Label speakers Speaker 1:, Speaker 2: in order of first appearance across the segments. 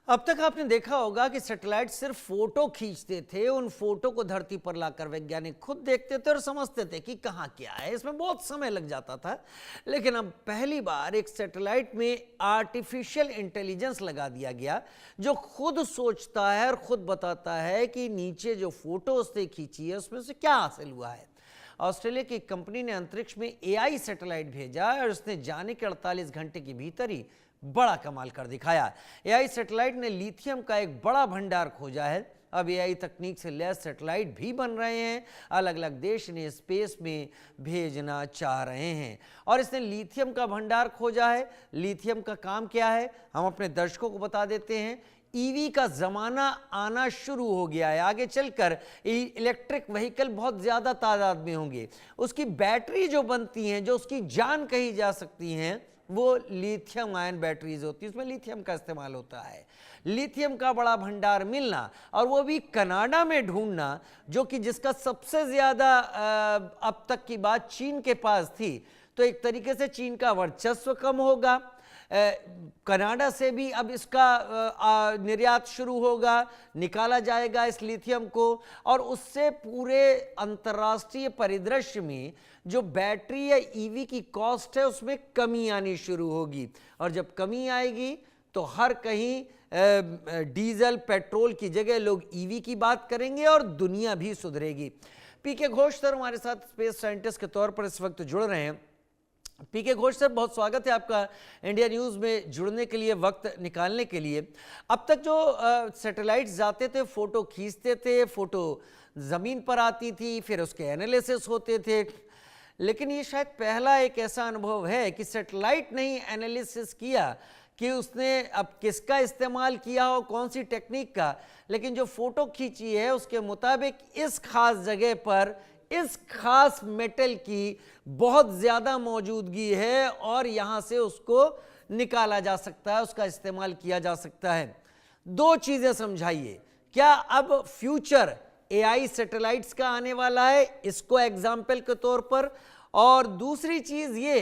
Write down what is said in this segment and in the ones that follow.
Speaker 1: अब तक आपने देखा होगा कि सैटेलाइट सिर्फ फोटो खींचते थे, उन फोटो को धरती पर लाकर वैज्ञानिक खुद देखते थे और समझते थे कि कहाँ क्या है। इसमें बहुत समय लग जाता था, लेकिन अब पहली बार एक सैटेलाइट में आर्टिफिशियल इंटेलिजेंस लगा दिया गया, जो खुद सोचता है और खुद बताता है कि नीचे जो फोटो उसने खींची है उसमें से क्या हासिल हुआ है। ऑस्ट्रेलिया की कंपनी ने अंतरिक्ष में एआई सैटेलाइट भेजा और उसने जाने के 48 घंटे के भीतर ही बड़ा कमाल कर दिखाया। एआई सैटेलाइट ने लिथियम का एक बड़ा भंडार खोजा है। अब एआई तकनीक से लैस सैटेलाइट भी बन रहे हैं, अलग अलग देश इन्हें स्पेस में भेजना चाह रहे हैं और इसने लिथियम का भंडार खोजा है। लिथियम का काम क्या है, हम अपने दर्शकों को बता देते हैं। ईवी का जमाना आना शुरू हो गया है, आगे चलकर इलेक्ट्रिक व्हीकल बहुत ज्यादा तादाद में होंगे। उसकी बैटरी जो बनती हैं, जो उसकी जान कही जा सकती हैं, वो लिथियम आयन बैटरीज होती है, उसमें लिथियम का इस्तेमाल होता है। लिथियम का बड़ा भंडार मिलना और वो भी कनाडा में ढूंढना, जो कि जिसका सबसे ज्यादा अब तक की बात चीन के पास थी, तो एक तरीके से चीन का वर्चस्व कम होगा। कनाडा से भी अब इसका निर्यात शुरू होगा, निकाला जाएगा इस लिथियम को और उससे पूरे अंतर्राष्ट्रीय परिदृश्य में जो बैटरी या ईवी की कॉस्ट है उसमें कमी आनी शुरू होगी और जब कमी आएगी तो हर कहीं डीजल पेट्रोल की जगह लोग ईवी की बात करेंगे और दुनिया भी सुधरेगी। पीके घोष सर हमारे साथ स्पेस साइंटिस्ट के तौर पर इस वक्त जुड़ रहे हैं। पीके घोष सर, बहुत स्वागत है आपका इंडिया न्यूज़ में जुड़ने के लिए, वक्त निकालने के लिए। अब तक जो सैटेलाइट्स जाते थे, फोटो खींचते थे, फोटो ज़मीन पर आती थी, फिर उसके एनालिसिस होते थे, लेकिन ये शायद पहला एक ऐसा अनुभव है कि सैटेलाइट ने ही एनालिसिस किया कि उसने अब किसका इस्तेमाल किया हो, कौन सी टेक्निक का, लेकिन जो फोटो खींची है उसके मुताबिक इस खास जगह पर इस खास मेटल की बहुत ज़्यादा मौजूदगी है और यहाँ से उसको निकाला जा सकता है, उसका इस्तेमाल किया जा सकता है। दो चीज़ें समझाइए, क्या अब फ्यूचर एआई सैटेलाइट्स का आने वाला है, इसको एग्जाम्पल के तौर पर, और दूसरी चीज़ ये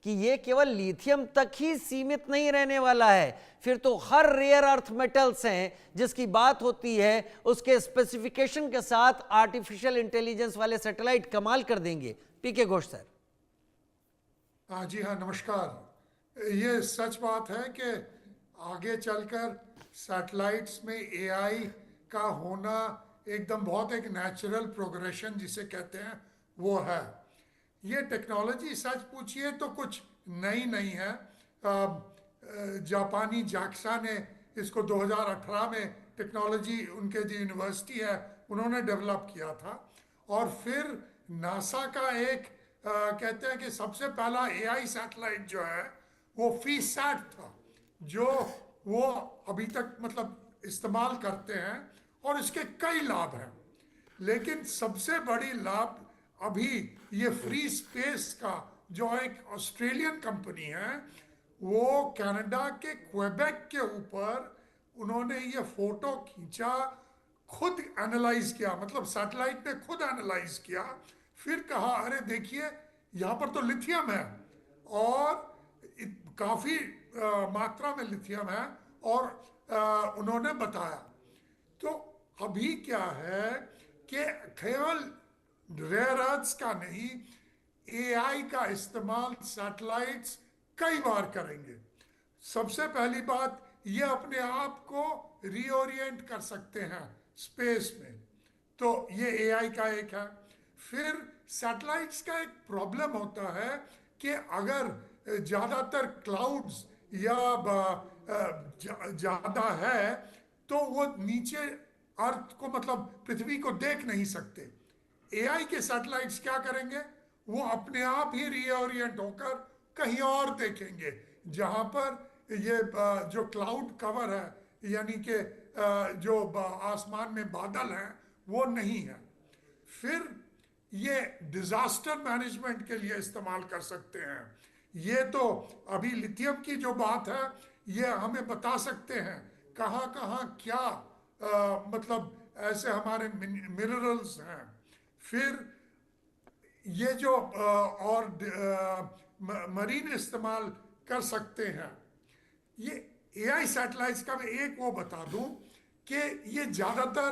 Speaker 1: कि ये केवल लिथियम तक ही सीमित नहीं रहने वाला है, फिर तो हर रेयर अर्थ मेटल्स हैं जिसकी बात होती है, उसके स्पेसिफिकेशन के साथ आर्टिफिशियल इंटेलिजेंस वाले सैटेलाइट कमाल कर देंगे। पीके घोष सर।
Speaker 2: जी हाँ, नमस्कार। ये सच बात है कि आगे चलकर सैटेलाइट्स में एआई का होना एकदम बहुत एक नेचुरल प्रोग्रेशन जिसे कहते हैं वो है। ये टेक्नोलॉजी सच पूछिए तो कुछ नई नहीं है। जापानी जाक्सा ने इसको 2018 में टेक्नोलॉजी, उनके जो यूनिवर्सिटी है उन्होंने डेवलप किया था और फिर नासा का एक कहते हैं कि सबसे पहला एआई सैटेलाइट जो है वो फीसैट था, जो वो अभी तक मतलब इस्तेमाल करते हैं और इसके कई लाभ हैं, लेकिन सबसे बड़ी लाभ अभी ये फ्री स्पेस का जो एक ऑस्ट्रेलियन कंपनी है, वो कनाडा के क्वेबेक के ऊपर उन्होंने ये फोटो खींचा, खुद एनालाइज किया, मतलब सैटेलाइट ने खुद एनालाइज किया, फिर कहा अरे देखिए यहाँ पर तो लिथियम है और काफ़ी मात्रा में लिथियम है और उन्होंने बताया। तो अभी क्या है कि केवल रेयर अर्थ्स का नहीं, एआई का इस्तेमाल सैटेलाइट्स कई बार करेंगे। सबसे पहली बात, ये अपने आप को रीओरिएंट कर सकते हैं स्पेस में, तो ये एआई का एक है। फिर सैटेलाइट्स का एक प्रॉब्लम होता है कि अगर ज़्यादातर क्लाउड्स या ज़्यादा है तो वो नीचे अर्थ को मतलब पृथ्वी को देख नहीं सकते। एआई के सैटेलाइट्स क्या करेंगे, वो अपने आप ही रीओरिएंट होकर कहीं और देखेंगे जहाँ पर ये जो क्लाउड कवर है, यानी कि जो आसमान में बादल हैं वो नहीं है। फिर ये डिजास्टर मैनेजमेंट के लिए इस्तेमाल कर सकते हैं। ये तो अभी लिथियम की जो बात है ये हमें बता सकते हैं कहाँ कहाँ क्या मतलब ऐसे हमारे मिनरल्स हैं। फिर ये जो और मरीन इस्तेमाल कर सकते हैं। ये एआई सैटेलाइट्स का मैं एक वो बता दूं कि ये ज्यादातर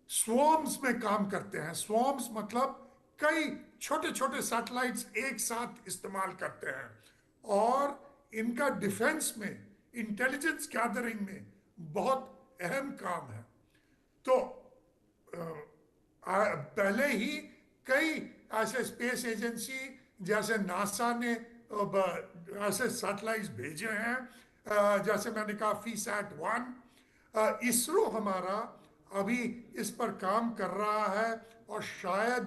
Speaker 2: स्वॉर्म्स में काम करते हैं। स्वॉर्म्स मतलब कई छोटे छोटे सैटेलाइट्स एक साथ इस्तेमाल करते हैं, और इनका डिफेंस में, इंटेलिजेंस गैदरिंग में बहुत अहम काम है। तो पहले ही कई ऐसे स्पेस एजेंसी जैसे नासा ने ऐसे सैटेलाइट्स भेजे हैं, जैसे मैंने कहा फीसैट-1। इसरो हमारा अभी इस पर काम कर रहा है, और शायद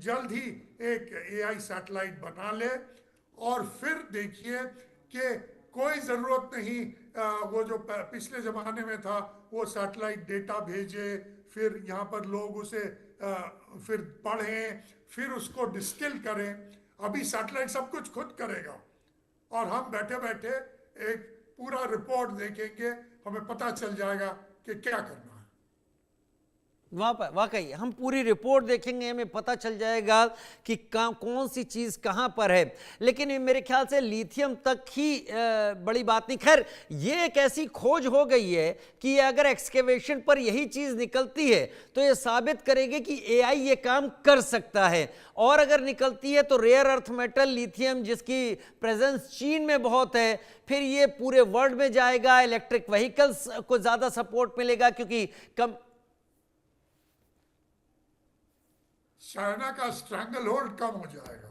Speaker 2: जल्द ही एक एआई सैटेलाइट बना ले। और फिर देखिए कि कोई ज़रूरत नहीं वो जो पिछले ज़माने में था, वो सैटेलाइट डेटा भेजे, फिर यहाँ पर लोग उसे फिर पढ़ें, फिर उसको डिस्टिल करें। अभी सैटेलाइट सब कुछ खुद करेगा, और हम बैठे बैठे एक पूरा रिपोर्ट देखेंगे, हमें पता चल जाएगा कि क्या करना है।
Speaker 1: वहाँ पर वाकई हम पूरी रिपोर्ट देखेंगे, हमें पता चल जाएगा कि कौन सी चीज़ कहाँ पर है। लेकिन ये मेरे ख्याल से लिथियम तक ही बड़ी बात नहीं। खैर, ये एक ऐसी खोज हो गई है कि अगर एक्सकेवेशन पर यही चीज़ निकलती है तो ये साबित करेगी कि एआई ये काम कर सकता है। और अगर निकलती है तो रेयर अर्थ मेटल लिथियम, जिसकी प्रेजेंस चीन में बहुत है, फिर ये पूरे वर्ल्ड में जाएगा। इलेक्ट्रिक व्हीकल्स को ज़्यादा सपोर्ट मिलेगा, क्योंकि कम
Speaker 2: चाइना का स्ट्रैंगल होल्ड कम हो जाएगा।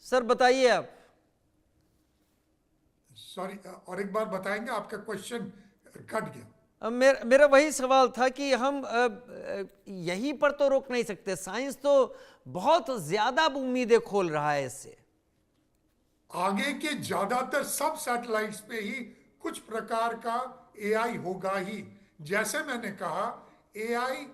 Speaker 1: सर बताइए आप।
Speaker 2: सॉरी, और एक बार बताएंगे, आपका क्वेश्चन कट गया।
Speaker 1: मेरा वही सवाल था कि हम यहीं पर तो रोक नहीं सकते, साइंस तो बहुत ज्यादा उम्मीदें खोल रहा है इससे।
Speaker 2: आगे के ज्यादातर सब सैटेलाइट्स पे ही कुछ प्रकार का एआई होगा ही। जैसे मैंने कहा, एआई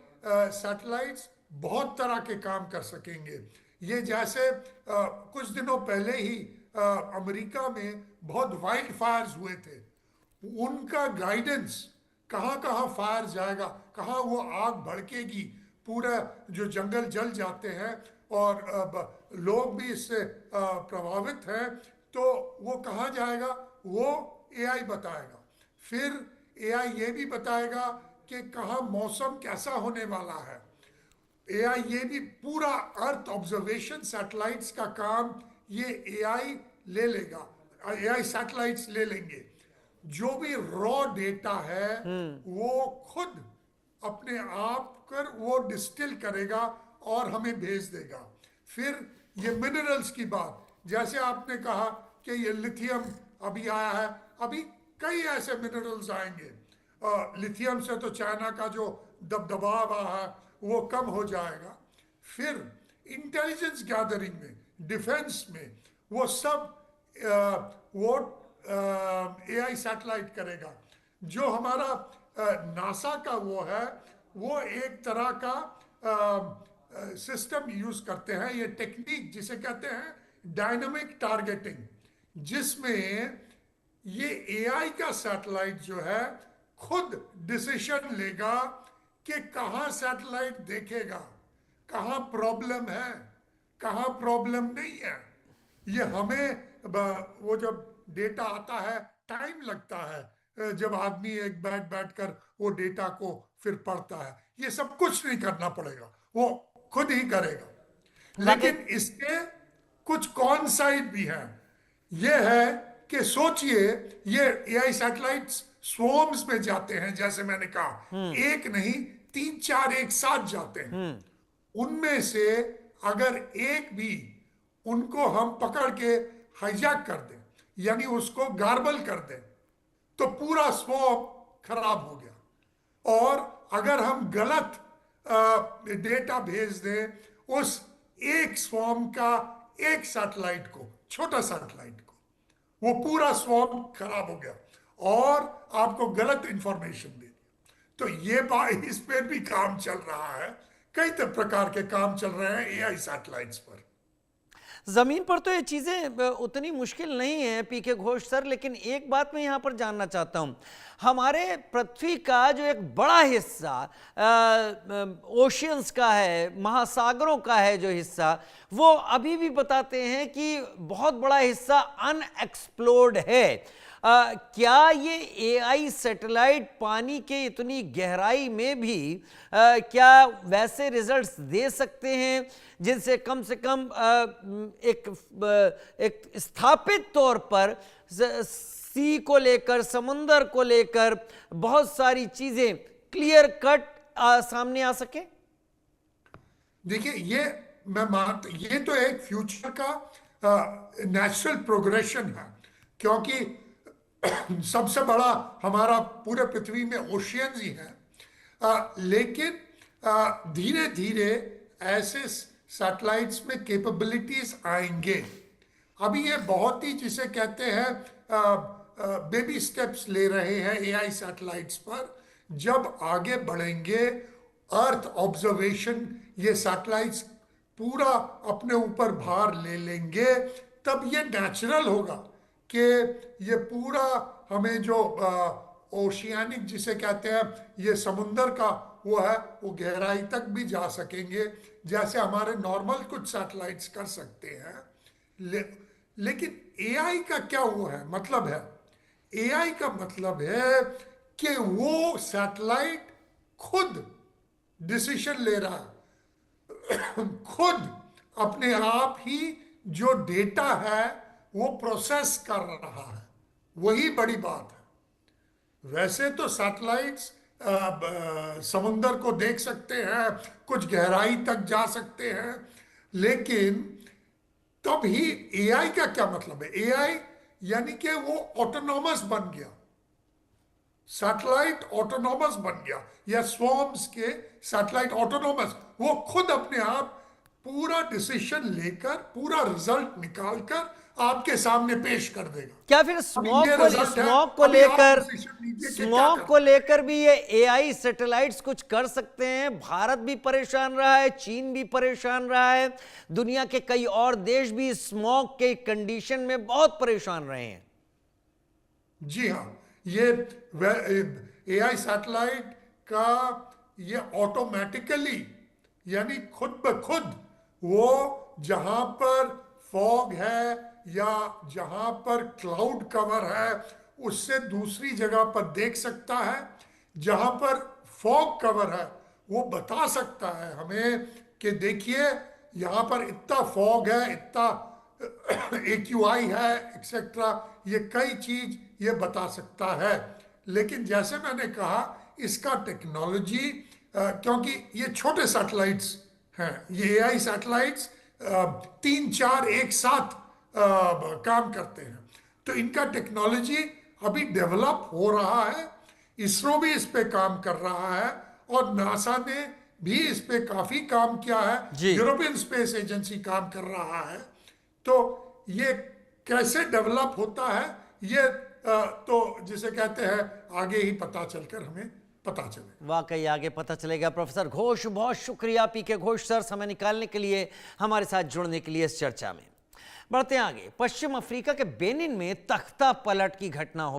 Speaker 2: सैटेलाइट्स बहुत तरह के काम कर सकेंगे। ये जैसे कुछ दिनों पहले ही अमेरिका में बहुत वाइल्ड फायर्स हुए थे, उनका गाइडेंस, कहाँ कहाँ फायर जाएगा, कहाँ वो आग भड़केगी, पूरा जो जंगल जल जाते हैं और लोग भी इससे प्रभावित हैं, तो वो कहाँ जाएगा वो एआई बताएगा। फिर एआई ये भी बताएगा कि कहाँ मौसम कैसा होने वाला है। एआई ये भी पूरा अर्थ ऑब्जर्वेशन सैटेलाइट्स का काम ये एआई ले लेगा, एआई सैटेलाइट्स ले लेंगे। जो भी रॉ डेटा है वो खुद अपने आप कर वो डिस्टिल करेगा और हमें भेज देगा। फिर ये मिनरल्स की बात, जैसे आपने कहा कि ये लिथियम अभी आया है, अभी कई ऐसे मिनरल्स आएंगे। लिथियम से तो चाइना का जो दबदबा है वो कम हो जाएगा। फिर इंटेलिजेंस गैदरिंग में, डिफेंस में, वो सब वो एआई सैटेलाइट करेगा। जो हमारा नासा का वो है, वो एक तरह का सिस्टम यूज करते हैं, ये टेक्निक जिसे कहते हैं डायनामिक टारगेटिंग, जिसमें ये एआई का सैटेलाइट जो है खुद डिसीजन लेगा कि कहाँ सैटेलाइट देखेगा, कहाँ प्रॉब्लम है, कहाँ प्रॉब्लम नहीं है। ये हमें वो जब डेटा आता है, टाइम लगता है, जब आदमी एक बैठ कर वो डेटा को फिर पढ़ता है। ये सब कुछ नहीं करना पड़ेगा, वो खुद ही करेगा। लेकिन इसके कुछ कॉन साइड भी हैं। ये है कि सोचिए, ये एआई सैटेलाइट्स स्वॉर्म्स में जाते हैं, जैसे मैंने कहा, एक नहीं 3-4 एक साथ जाते हैं। उनमें से अगर एक भी उनको हम पकड़ के हाईजैक कर दें, यानी उसको गार्बल कर दें, तो पूरा स्वॉर्म खराब हो गया। और अगर हम गलत डेटा भेज दें उस एक स्वॉर्म का एक सैटेलाइट को, छोटा सैटेलाइट को, वो पूरा स्वॉर्म खराब हो गया और आपको गलत इंफॉर्मेशन दे दिया। तो ये बात, इस पर भी काम चल रहा है, कई प्रकार के काम चल रहे हैं एआई सैटेलाइट्स पर।
Speaker 1: जमीन पर तो ये चीजें उतनी मुश्किल नहीं है पीके घोष सर, लेकिन एक बात मैं यहां पर जानना चाहता हूं। हमारे पृथ्वी का जो एक बड़ा हिस्सा ओशियंस का है, महासागरों का है जो हिस्सा, वो अभी भी बताते हैं कि बहुत बड़ा हिस्सा अनएक्सप्लोर्ड है। क्या ये एआई सैटेलाइट पानी के इतनी गहराई में भी क्या वैसे रिजल्ट्स दे सकते हैं जिनसे कम से कम एक स्थापित तौर पर सी को लेकर, समुंदर को लेकर बहुत सारी चीजें क्लियर कट सामने आ सके?
Speaker 2: देखिए, ये तो एक फ्यूचर का नेचुरल प्रोग्रेशन है, क्योंकि सबसे बड़ा हमारा पूरे पृथ्वी में ओशियंस ही है। लेकिन धीरे धीरे ऐसे सैटेलाइट्स में कैपेबिलिटीज आएंगे। अभी ये बहुत ही, जिसे कहते हैं, बेबी स्टेप्स ले रहे हैं एआई सैटेलाइट्स पर। जब आगे बढ़ेंगे, अर्थ ऑब्जर्वेशन ये सैटेलाइट्स पूरा अपने ऊपर भार ले लेंगे, तब ये नेचुरल होगा कि ये पूरा हमें जो ओशियानिक जिसे कहते हैं, ये समुंदर का वो है, वो गहराई तक भी जा सकेंगे, जैसे हमारे नॉर्मल कुछ सैटेलाइट्स कर सकते हैं। लेकिन एआई का क्या वो है, मतलब है, एआई का मतलब है कि वो सैटेलाइट खुद डिसीजन ले रहा है, खुद अपने आप ही जो डेटा है वो प्रोसेस कर रहा है। वही बड़ी बात है। वैसे तो सैटेलाइट्स समुंदर को देख सकते हैं, कुछ गहराई तक जा सकते हैं, लेकिन तब ही एआई का क्या मतलब है? एआई यानी कि वो ऑटोनॉमस बन गया, सैटेलाइट ऑटोनॉमस बन गया, या स्वॉर्म्स के सैटेलाइट ऑटोनॉमस, वो खुद अपने आप पूरा डिसीजन लेकर, पूरा रिजल्ट निकालकर आपके सामने पेश कर देगा।
Speaker 1: क्या फिर स्मॉग को लेकर भी ये एआई सैटेलाइट्स कुछ कर सकते हैं? भारत भी परेशान रहा है, चीन भी परेशान रहा है, दुनिया के कई और देश भी स्मॉग के कंडीशन में बहुत परेशान रहे हैं।
Speaker 2: जी हाँ, ये एआई सैटेलाइट का ये ऑटोमेटिकली, यानी खुद ब खुद वो जहां पर फॉग है या जहां पर क्लाउड कवर है, उससे दूसरी जगह पर देख सकता है। जहां पर फॉग कवर है वो बता सकता है हमें कि देखिए यहां पर इतना फॉग है, इतना AQI है, एक्सेट्रा, ये कई चीज ये बता सकता है। लेकिन जैसे मैंने कहा, इसका टेक्नोलॉजी, क्योंकि ये छोटे सैटेलाइट्स हैं, ये एआई सैटेलाइट्स 3-4 एक साथ काम करते हैं, तो इनका टेक्नोलॉजी अभी डेवलप हो रहा है। इसरो भी इस पे काम कर रहा है और नासा ने भी इस पे काफी काम किया है, यूरोपियन स्पेस एजेंसी काम कर रहा है। तो ये कैसे डेवलप होता है, ये तो जिसे कहते हैं आगे ही पता चलकर हमें पता चले।
Speaker 1: वाकई आगे पता चलेगा। प्रोफेसर घोष, बहुत शुक्रिया पीके घोष सर, समय निकालने के लिए, हमारे साथ जुड़ने के लिए इस चर्चा में। बढ़ते हैं आगे। पश्चिम अफ्रीका के बेनिन में तख्ता पलट की घटना हो